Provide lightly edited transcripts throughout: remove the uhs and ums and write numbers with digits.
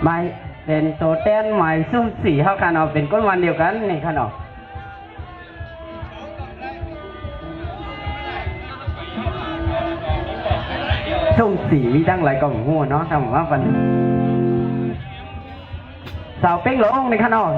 ไม่เป็นตัวแต้นหมายซุ่มสีเท่ากันเอาเป็นก้นวันเดียวกันนี่ขนมซุ่มสีมีตั้งหลายกล่องหัวเนาะทำว่าวันสาวเป้งหลงในขนม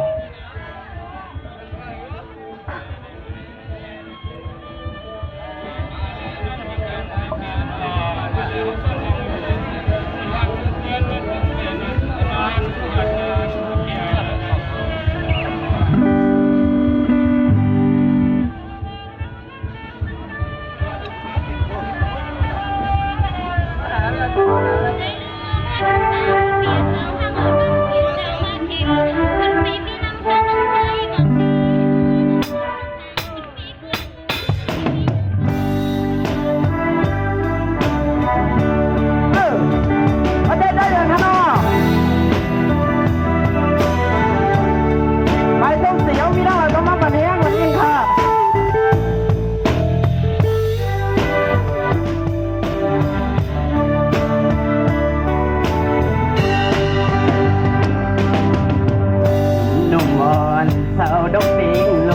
สาวดอกปิงโล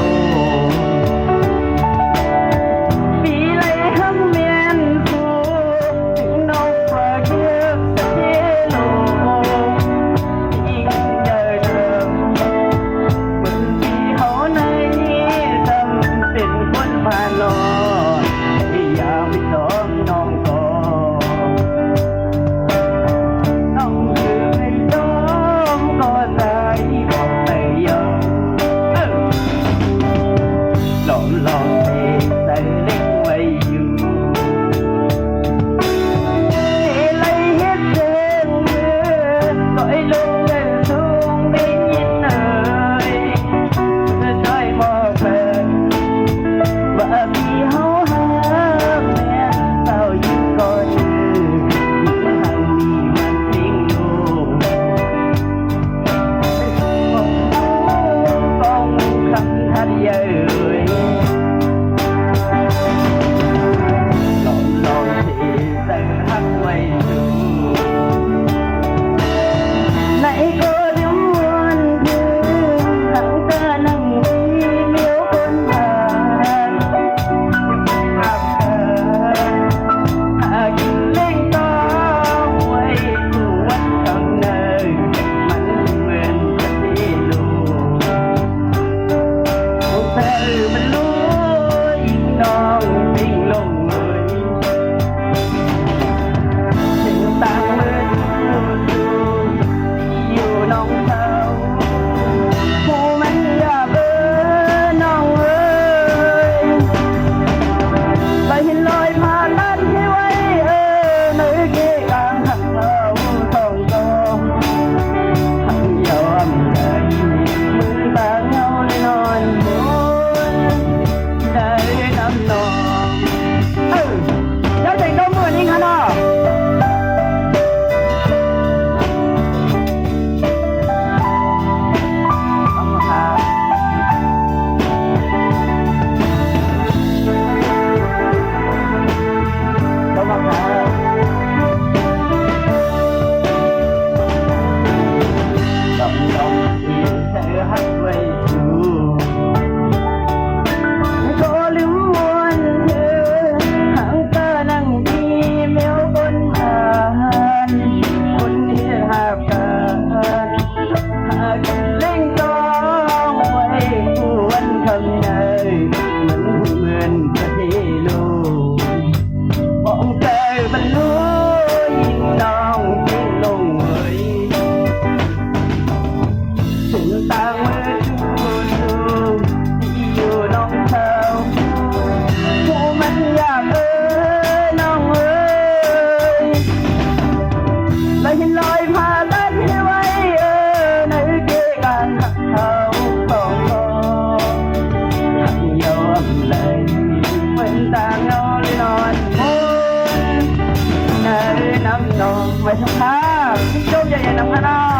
ปีเลยห้ำเมียนฟูถึงนกปลาเกียบสะเทโลยิ่งใหญ่เดิมบนที่เขาในทำเป็นคนผ่านลอยยามไม่ต้องน้องก่อน้องคือไม่ต้องก็ตายบอกไปยอมลองเทใส่เล็กไว้อยู่เทเลยเฮ็ดเดินปล่อยลงเดินสูงได้ยินเลยจะช่วยบอกเพื่อนว่าพี่เฮาหาแม่เต่าอยู่ก่อนยิ่งทางนี้มันทิ้งลูกกองคำทัดเยอะไว้สักพักโยมใหญ่ๆน้ำกันนะ